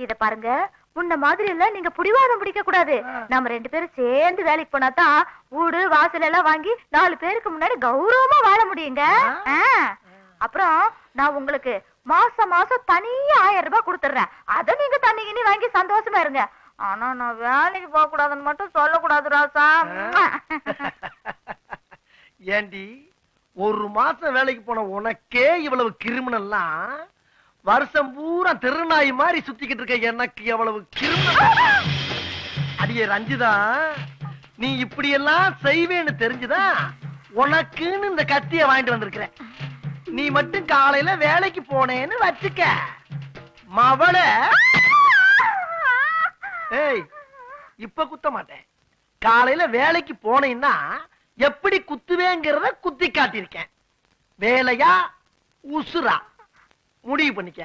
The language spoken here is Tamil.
இத பாருங்க, முன்ன மாதிரி எல்லாம் நீங்க புடிவாதம் பிடிக்க கூடாது. நம்ம 2 பேரும் சேர்ந்து வேலைக்கு போனாதான் வீடு வாசல் எல்லாம் வாங்கி 4 பேருக்கு முன்னாடி கௌரவமா வாழ முடியுங்க. அப்புறம் நான் உங்களுக்கு மாசம் மாசம் தனியா 1000 ரூபாய் கொடுத்துறேன். அத நீங்க தண்ணிக்கினி வாங்கி சந்தோஷமா இருங்க. ஆனா நான் வேலைக்கு போக கூடாதுன்னு மட்டும் சொல்லக்கூடாது ராசா. ஏண்டி, ஒரு மாசம் வேலைக்கு போன உனக்கே இவ்வளவு கிரிமினல்லாம், வருஷம் பூரா திருநாய் மாதிரி சுத்திக்கிட்டு இருக்க எனக்கு எவ்வளவு கிரிமினல். அடியே ரஞ்சிதா, நீ இப்படி எல்லாம் செய்வேன்னு தெரிஞ்சுதா உனக்குன்னு இந்த கத்திய வாங்கிட்டு வந்திருக்கிற. நீ மட்டும் காலையில வேலைக்கு போனேன்னு வச்சுக்க மவள. ஏய், இப்ப குத்த மாட்டேன். காலையில வேலைக்கு போனேன்னா எப்படி குத்துவேங்கிறத குத்தி காட்டியிருக்கேன். வேலையா உசுரா முடிவு பண்ணிக்க.